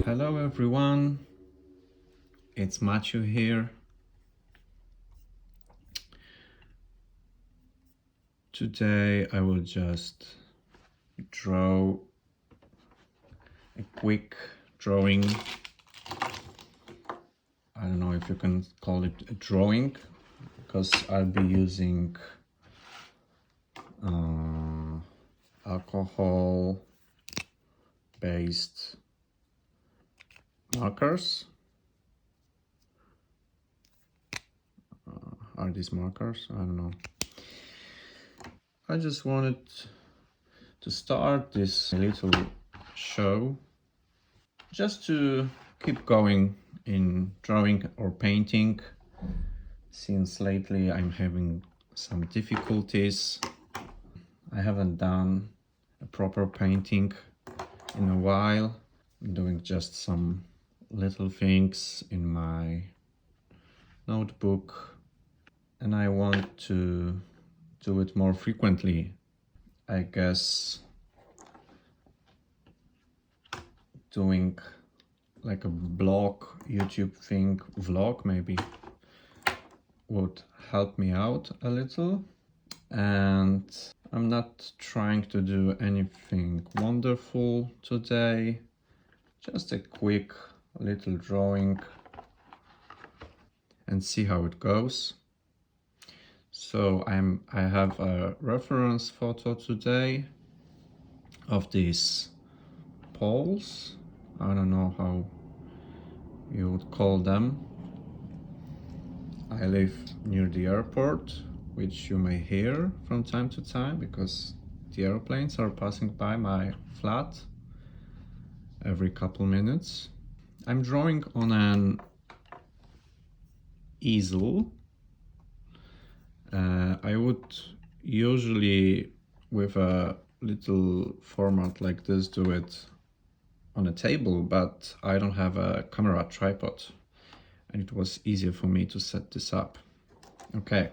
Hello everyone, it's Maciu here. Today I will just draw a quick drawing. I don't know if you can call it a drawing because I'll be using alcohol based markers. Are these markers? I don't know. I just wanted to start this little show just to keep going in drawing or painting, since lately I'm having some difficulties. I haven't done a proper painting in a while. I'm doing just some little things in my notebook, and I want to do it more frequently. I guess doing like a blog, YouTube thing, vlog maybe, would help me out a little. And I'm not trying to do anything wonderful today, just a quick little drawing and see how it goes. So I have a reference photo today of these poles. I don't know how you would call them. I live near the airport, which you may hear from time to time because the airplanes are passing by my flat every couple minutes. I'm drawing on an easel. I would usually, with a little format like this, do it on a table, but I don't have a camera tripod and it was easier for me to set this up. Okay,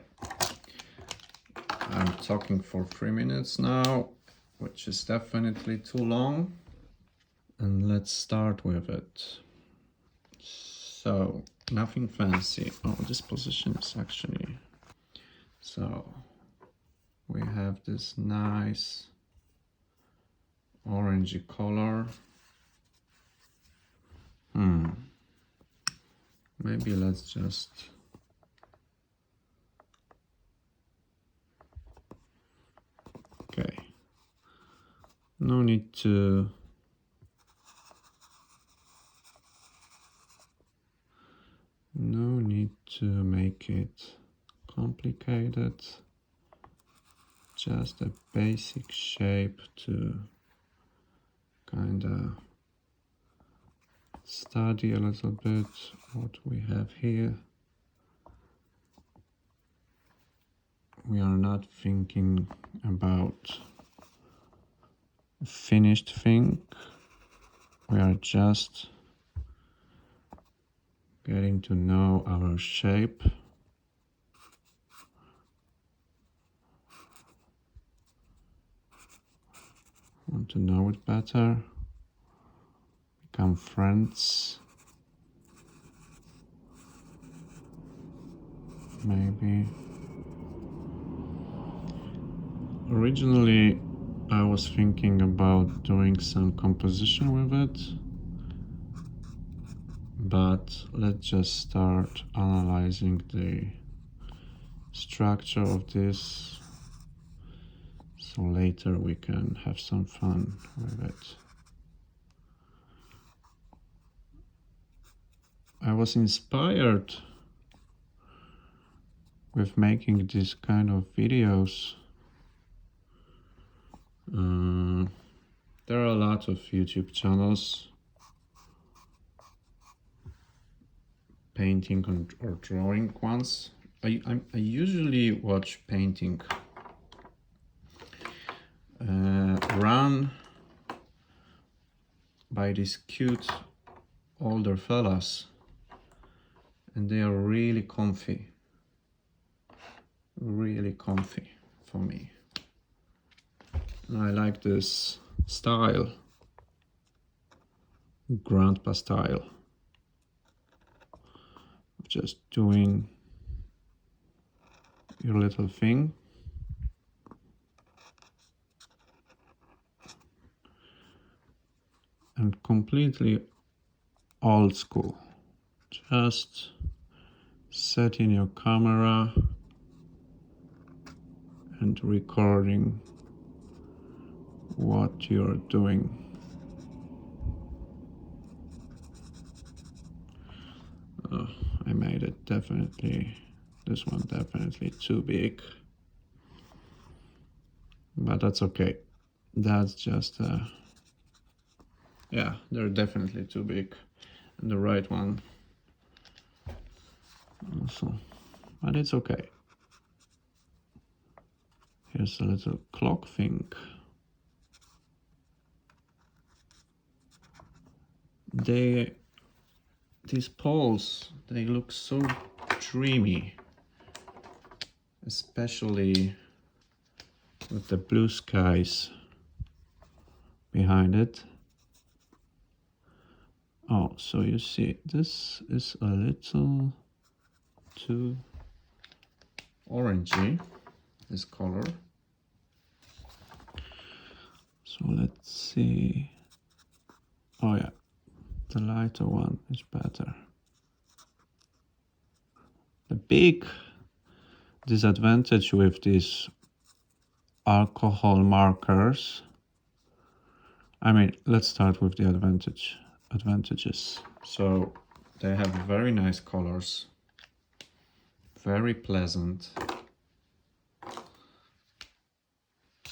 I'm talking for 3 minutes now, which is definitely too long, and let's start with it. So nothing fancy. Oh, this position is actually, so we have this nice orangey color. Maybe let's just okay. No need to make it complicated. Just a basic shape to kind of study a little bit what we have here. We are not thinking about a finished thing. We are just getting to know our shape. Want to know it better, become friends, maybe. Originally, I was thinking about doing some composition with it, but let's just start analyzing the structure of this, so later we can have some fun with it. I was inspired with making these kind of videos. There are a lot of YouTube channels painting or drawing ones. I usually watch painting run by these cute older fellas, and they are really comfy for me. And I like this style. grandpa style of just doing your little thing. And completely old school. Just setting your camera and recording what you're doing. I made it definitely, this one definitely too big. But that's okay. That's just, yeah, they're definitely too big. And the right one also, but it's okay. Here's a little clock thing. These poles, they look so dreamy, especially with the blue skies behind it. Oh, so you see, this is a little too orangey, this color. So let's see. Oh yeah, the lighter one is better. The big disadvantage with these alcohol markers, I mean, let's start with the advantages. So they have very nice colors, very pleasant,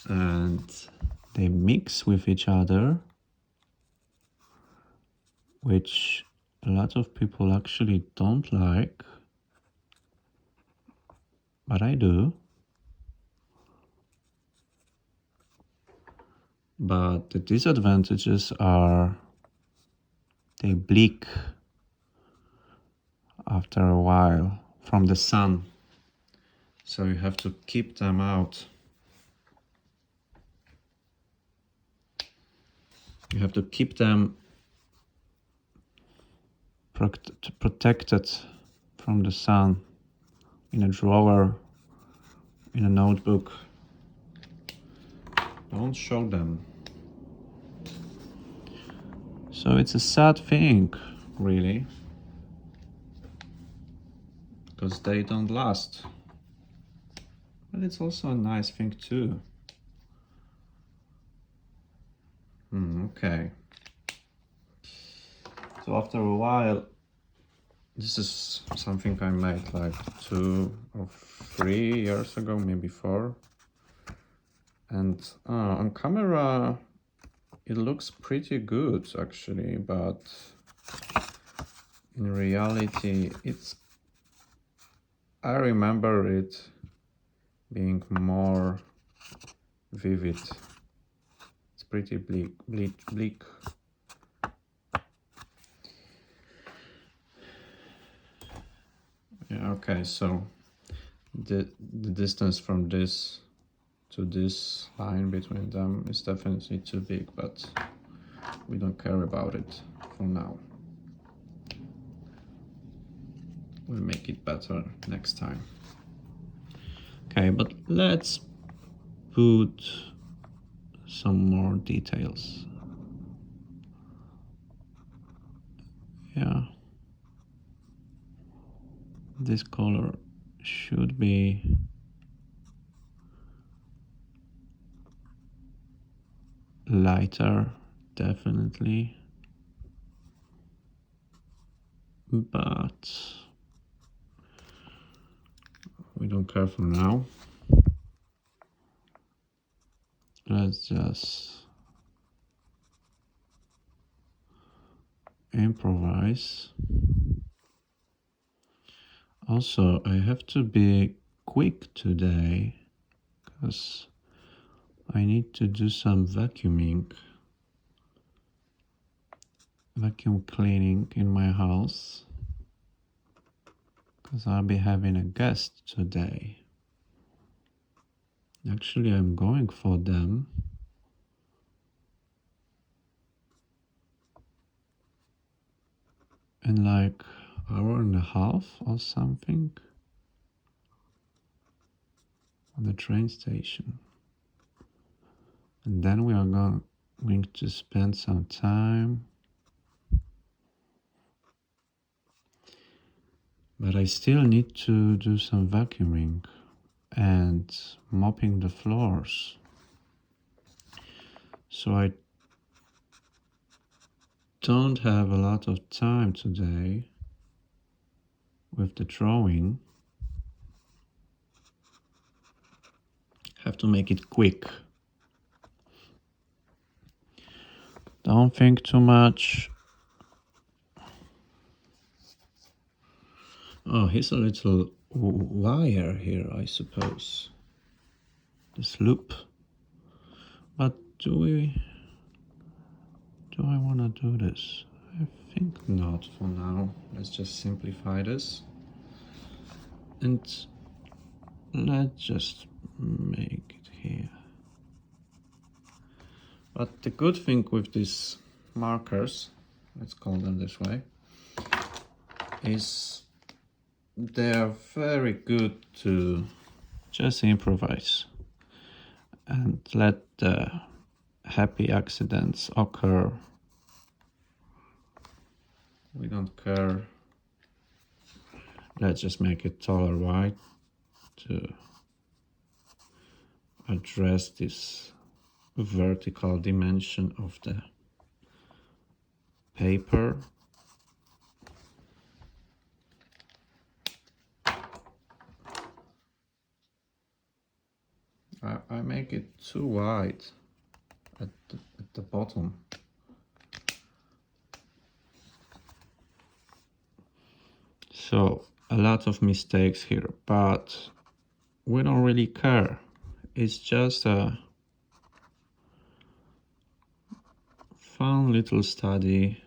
and they mix with each other, which a lot of people actually don't like, but I do. But the disadvantages are they bleak after a while from the sun, so you have to keep them out. You have to keep them protected from the sun in a drawer, in a notebook. Don't show them. So it's a sad thing, really, because they don't last. But it's also a nice thing too. Okay. So after a while, this is something I made like 2 or 3 years ago, maybe 4. And on camera, it looks pretty good actually, but in reality, I remember it being more vivid. It's pretty bleak. Yeah, okay, so the distance from this to this line between them is definitely too big, but we don't care about it for now. We'll make it better next time. Okay, but let's put some more details. Yeah, this color should be lighter, definitely, but we don't care for now. Let's just improvise. Also, I have to be quick today because I need to do some vacuum cleaning in my house because I'll be having a guest today. Actually, I'm going for them. in like hour and a half or something on the train station. And then we are going to spend some time. But I still need to do some vacuuming and mopping the floors. So I don't have a lot of time today with the drawing. Have to make it quick. Don't think too much. Oh, here's a little wire here, I suppose. This loop. But do I want to do this? I think not for now. Let's just simplify this. And let's just make it here. But the good thing with these markers, let's call them this way, is they are very good to just improvise and let the happy accidents occur. We don't care. Let's just make it taller white to address this vertical dimension of the paper. I make it too wide at the bottom. So a lot of mistakes here, but we don't really care. It's just a fun little study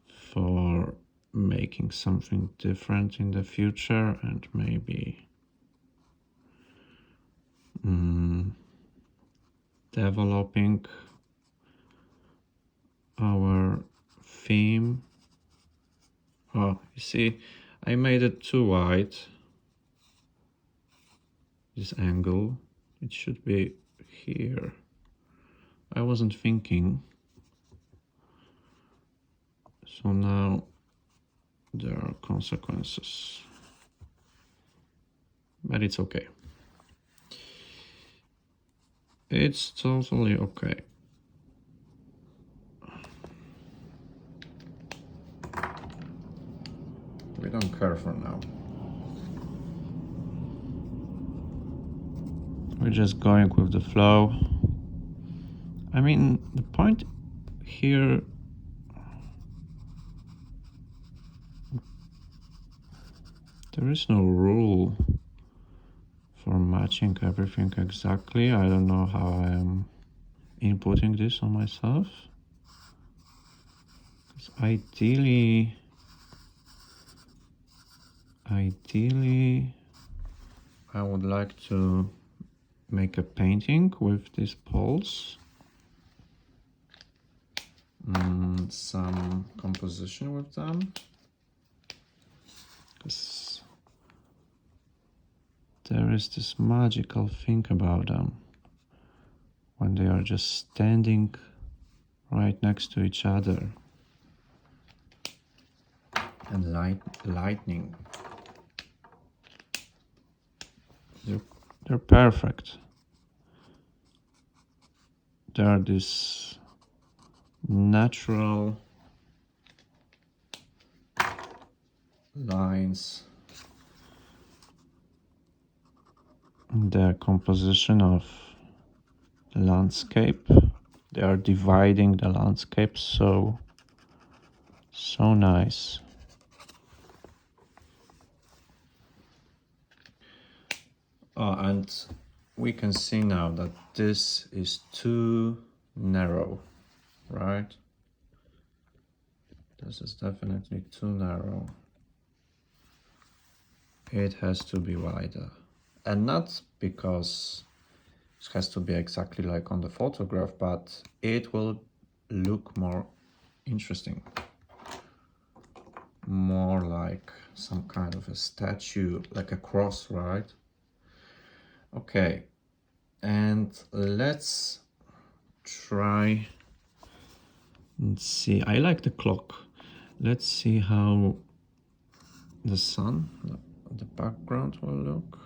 for making something different in the future and maybe developing our theme. Oh, you see, I made it too wide. This angle, it should be here. I wasn't thinking. So now there are consequences. But it's okay. It's totally okay. We don't care for now. We're just going with the flow. I mean, the point here there is no rule for matching everything exactly. I don't know how I am inputting this on myself. Because ideally, I would like to make a painting with these poles. Some composition with them. Because there is this magical thing about them when they are just standing right next to each other and lightning. They're perfect. They are these natural lines. The composition of the landscape. They are dividing the landscape so nice. Oh, and we can see now that this is too narrow, right? This is definitely too narrow. It has to be wider. And not because it has to be exactly like on the photograph, but it will look more interesting. more like some kind of a statue, like a cross, right? Okay, and let's try and see. I like the clock. Let's see how the sun, the background will look.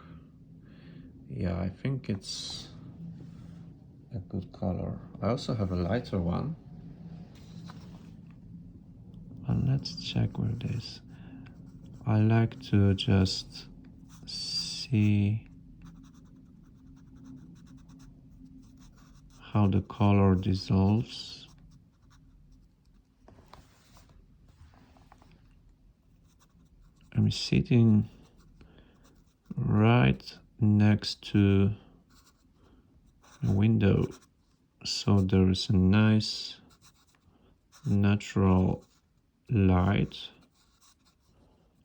Yeah, I think it's a good color. I also have a lighter one. And let's check with this. I like to just see how the color dissolves. I'm sitting right next to a window, so there is a nice natural light.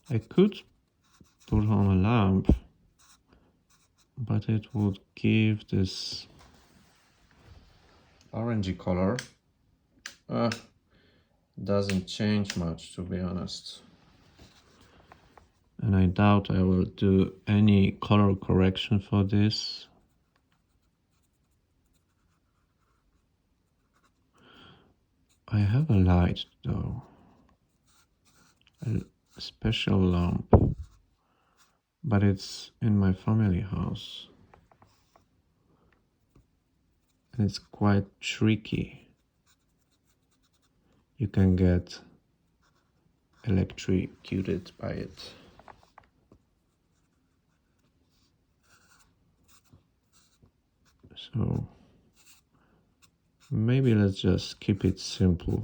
I could put on a lamp, but it would give this orangey color. Doesn't change much, to be honest. And I doubt I will do any color correction for this. I have a light though, a special lamp, but it's in my family house. And it's quite tricky. You can get electrocuted by it. So maybe let's just keep it simple.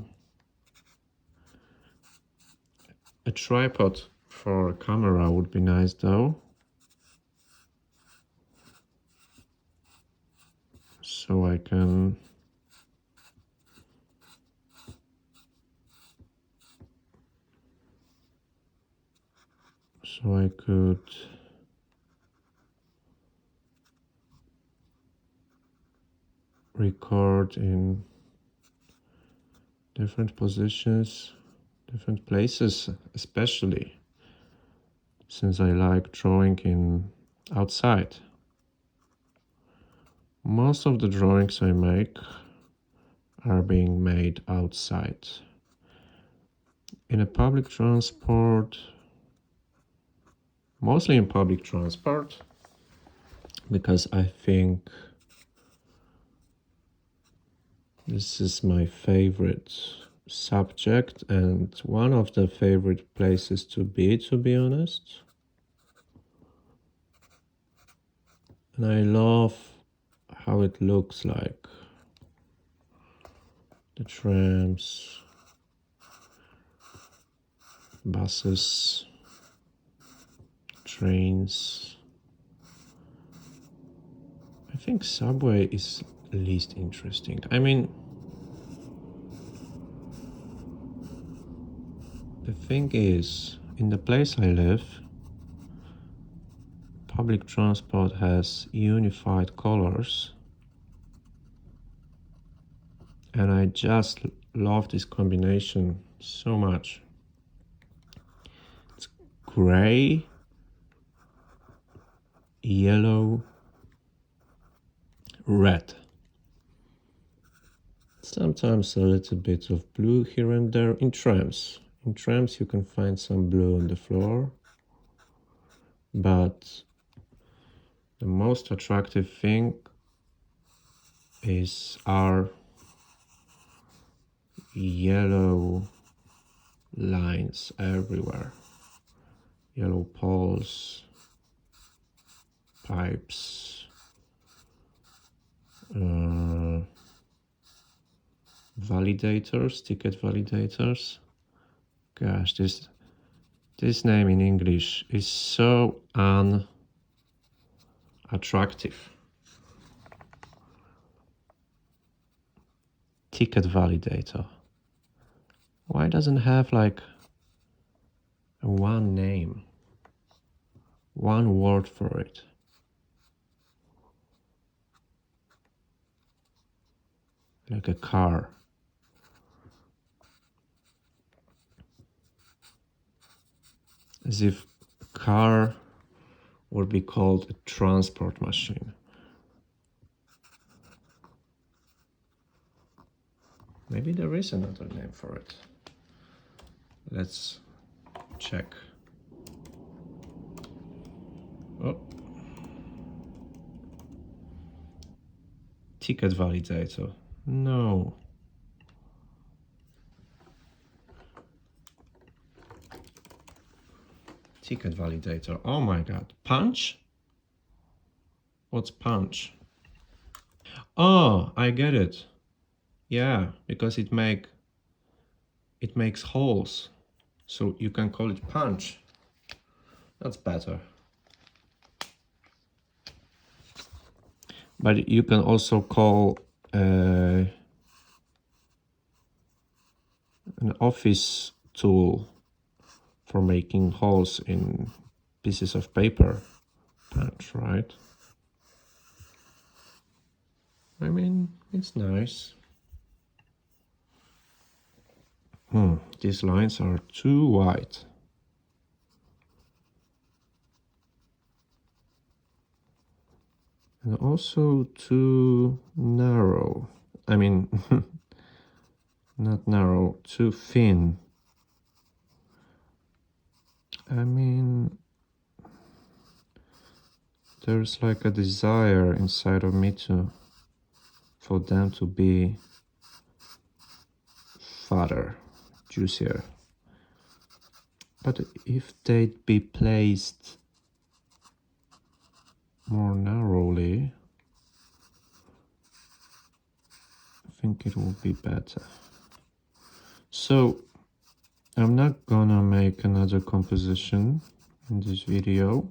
A tripod for a camera would be nice though. So I can could record in different positions, different places, especially since I like drawing in outside. Most of the drawings I make are being made outside. In a public transport, mostly in public transport, because I think this is my favorite subject and one of the favorite places to be honest. And I love how it looks like. The trams, buses, trains. I think subway is least interesting. I mean, the thing is, in the place I live, public transport has unified colors. And I just love this combination so much. It's gray, yellow, red. Sometimes a little bit of blue here and there in trams. In trams you can find some blue on the floor, but the most attractive thing is our yellow lines everywhere. Yellow poles, pipes, validators, ticket validators. Gosh, this name in English is so unattractive. Ticket validator. Why doesn't it have like one name, one word for it? Like a car. as if car would be called a transport machine. Maybe there is another name for it. Let's check. Oh. Ticket validator. No. Ticket validator. Oh my god. Punch? What's punch? Oh, I get it. Yeah, because it makes holes. So you can call it punch. That's better. But you can also call an office tool for making holes in pieces of paper punch, right? I mean, it's nice. These lines are too wide. And also too narrow. I mean, not narrow, too thin. I mean, there's like a desire inside of me for them to be fatter, juicier. But if they'd be placed more narrowly, I think it will be better. So I'm not gonna make another composition in this video.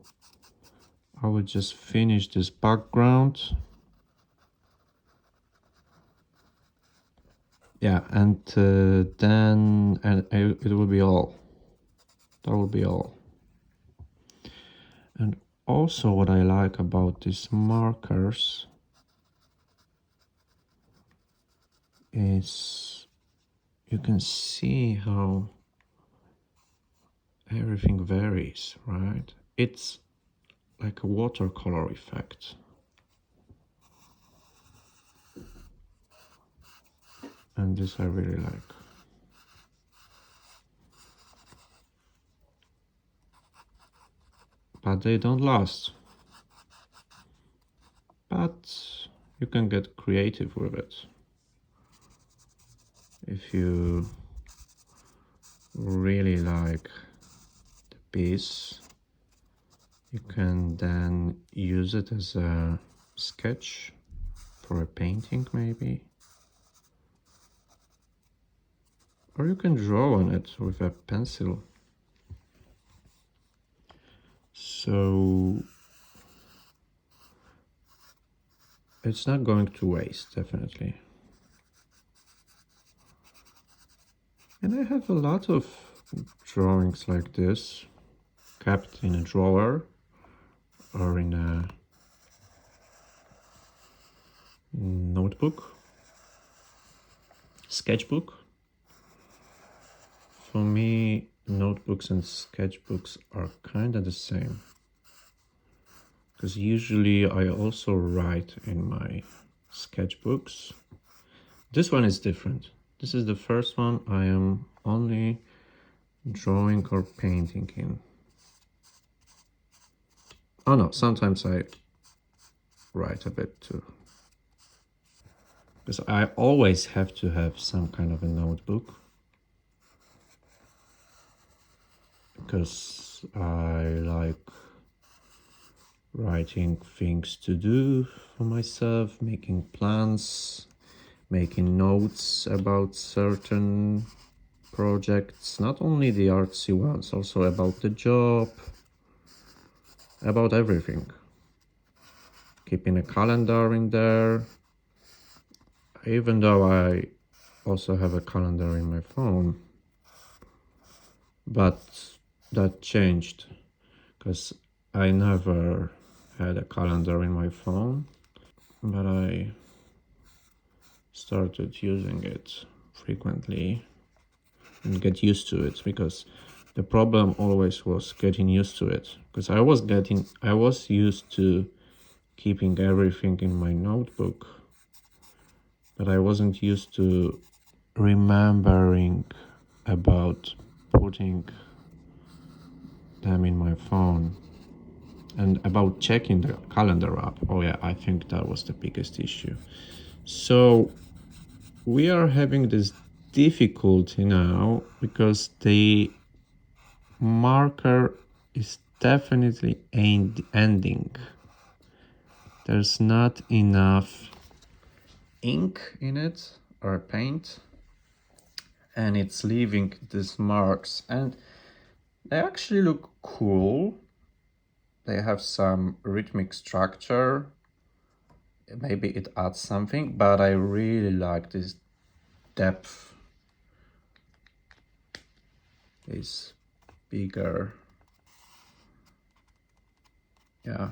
I will just finish this background. Yeah, and then it will be all. That will be all. And also what I like about these markers is you can see how everything varies, right? It's like a watercolor effect. And this I really like. But they don't last. But you can get creative with it. If you really like the piece, you can then use it as a sketch for a painting maybe. Or you can draw on it with a pencil. So it's not going to waste, definitely. And I have a lot of drawings like this kept in a drawer or in a notebook, sketchbook. For me, notebooks and sketchbooks are kind of the same. Because usually I also write in my sketchbooks. This one is different. This is the first one I am only drawing or painting in. Oh no, sometimes I write a bit too. Because I always have to have some kind of a notebook. Because I like writing things to do for myself, making plans, making notes about certain projects, not only the artsy ones, also about the job, about everything. Keeping a calendar in there, even though I also have a calendar in my phone. But that changed because I never had a calendar in my phone, but I started using it frequently and get used to it because the problem always was getting used to it, because I was used to keeping everything in my notebook, but I wasn't used to remembering about putting them in my phone and about checking the calendar app. Oh yeah, I think that was the biggest issue. So we are having this difficulty now because the marker is definitely ending. There's not enough ink in it or paint, and it's leaving these marks, and they actually look cool. They have some rhythmic structure. Maybe it adds something, but I really like this depth. Is bigger. Yeah,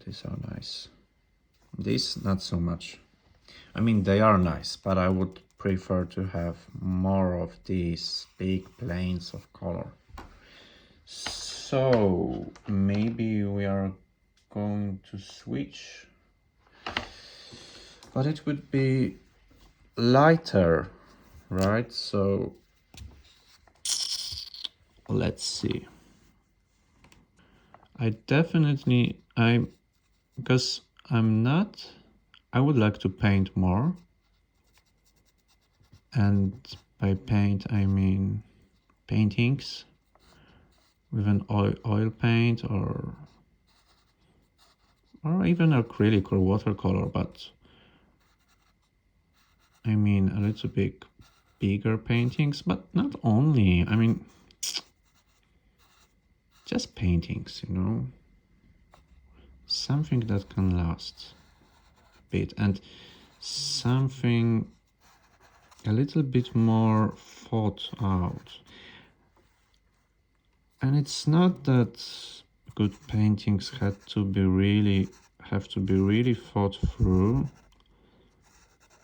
these are nice. These not so much. I mean, they are nice, but I would prefer to have more of these big planes of color. So maybe we are going to switch, but it would be lighter, right? So let's see. Because I would like to paint more. And by paint, I mean paintings with an oil paint or even acrylic or watercolor, but I mean a little bit bigger paintings, but not only. I mean, just paintings, something that can last a bit, and something a little bit more thought out. And it's not that good paintings have to be really thought through,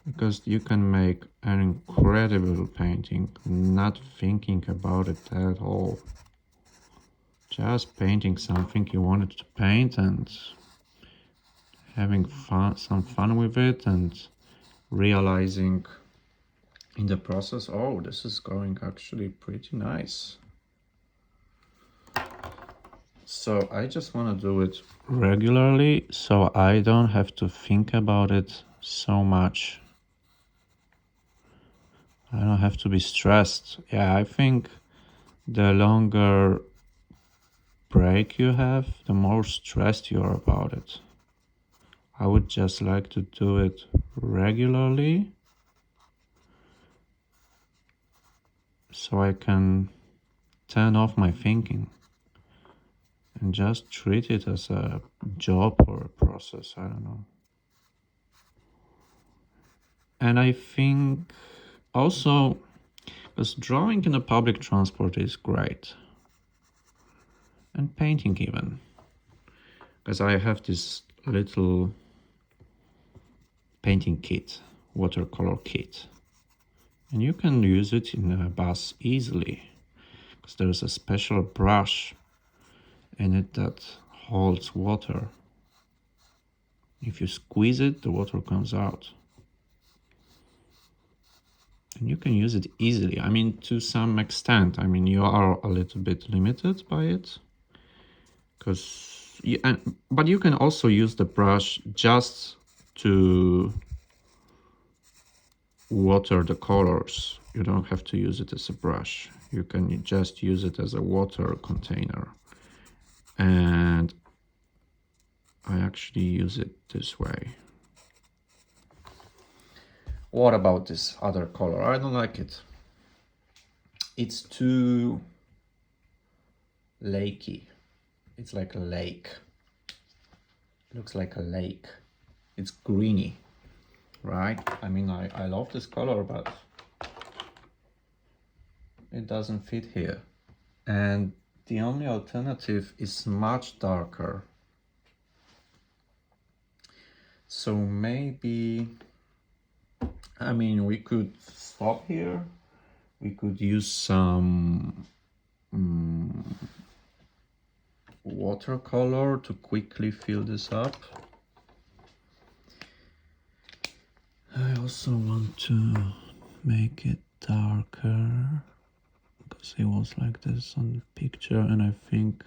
because you can make an incredible painting not thinking about it at all. Just painting something you wanted to paint and having some fun with it, and realizing in the process, oh, this is going actually pretty nice. So I just want to do it regularly, so I don't have to think about it so much. I don't have to be stressed. Yeah, I think the longer break you have, the more stressed you are about it. I would just like to do it regularly so I can turn off my thinking and just treat it as a job or a process. I don't know. And I think also, because drawing in a public transport is great, and painting even, because I have this little painting kit, watercolor kit, and you can use it in a bus easily, because there's a special brush in it that holds water. If you squeeze it, the water comes out. And you can use it easily. I mean, to some extent. I mean, you are a little bit limited by it, but you can also use the brush just to water the colors. You don't have to use it as a brush. You can just use it as a water container. And I actually use it this way. What about this other color? I don't like it. It's too lakey. It's like a lake. Looks like a lake. It's greeny, right? I mean, I love this color, but it doesn't fit here. And the only alternative is much darker. So maybe, I mean, we could stop here. We could use some watercolor to quickly fill this up. I also want to make it darker because it was like this on the picture, and I think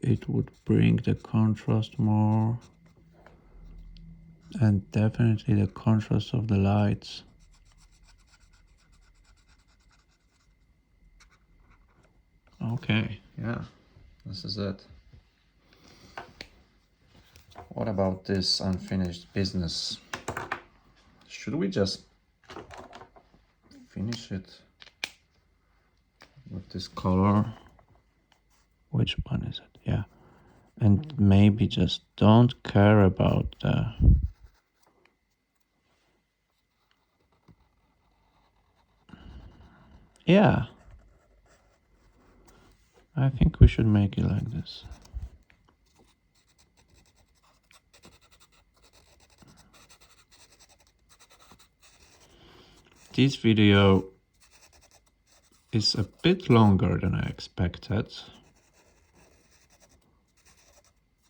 it would bring the contrast more, and definitely the contrast of the lights. Okay, yeah, this is it. What about this unfinished business? Should we just finish it with this color? Which one is it? Yeah. And maybe just don't care about the... Yeah. I think we should make it like this. This video is a bit longer than I expected.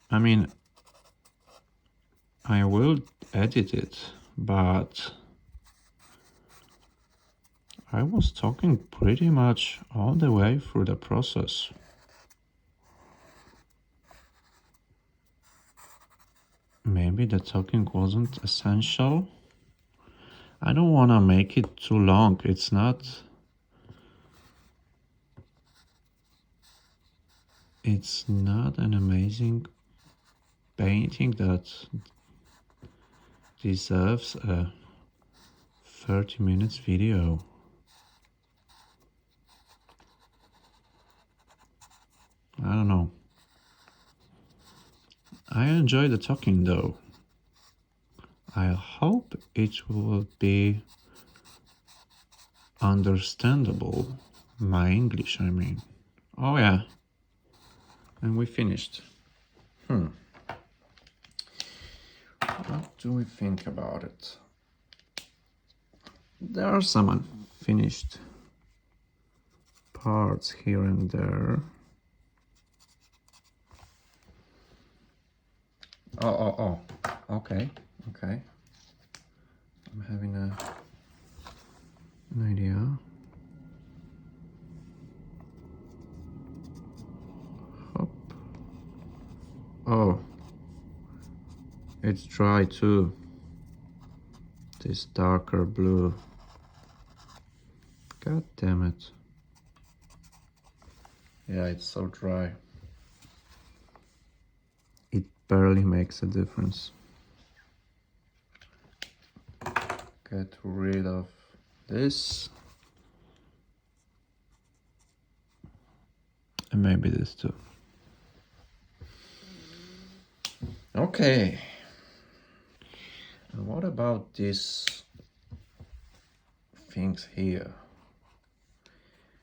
I mean, I will edit it, but I was talking pretty much all the way through the process. Maybe the talking wasn't essential. I don't want to make it too long. It's not an amazing painting that deserves a 30 minutes video. I don't know. I enjoy the talking though. I hope it will be understandable. My English, I mean. Oh yeah. And we finished. What do we think about it? There are some unfinished parts here and there. Oh. Okay. I'm having an idea. Hop. Oh. It's dry too. This darker blue. God damn it. Yeah, it's so dry. It barely makes a difference. Get rid of this. And maybe this too. Okay. And what about these things here?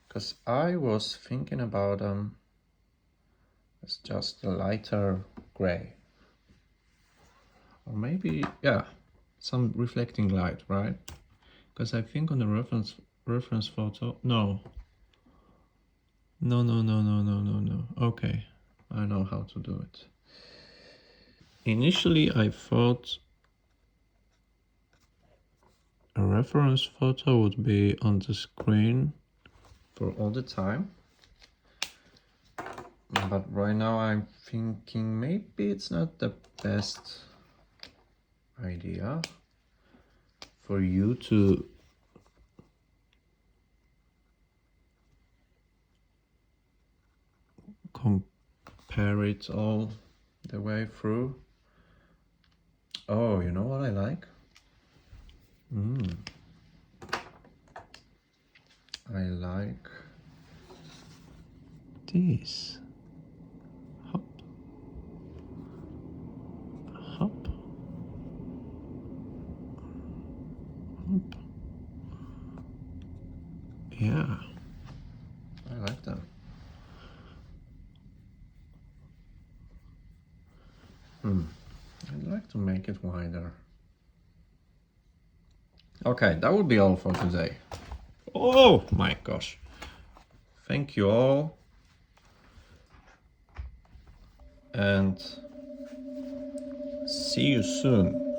Because I was thinking about them as just a lighter gray. Or maybe, yeah, some reflecting light, right? Because I think on the reference photo, no. Okay, I know how to do it. Initially, I thought a reference photo would be on the screen for all the time. But right now I'm thinking maybe it's not the best idea for you to compare it all the way through. Oh, you know what I like? I like this. Hop. Hop. Hop. Yeah, I like that. I'd like to make it wider. Okay, that would be all for today. Oh my gosh. Thank you all, and see you soon.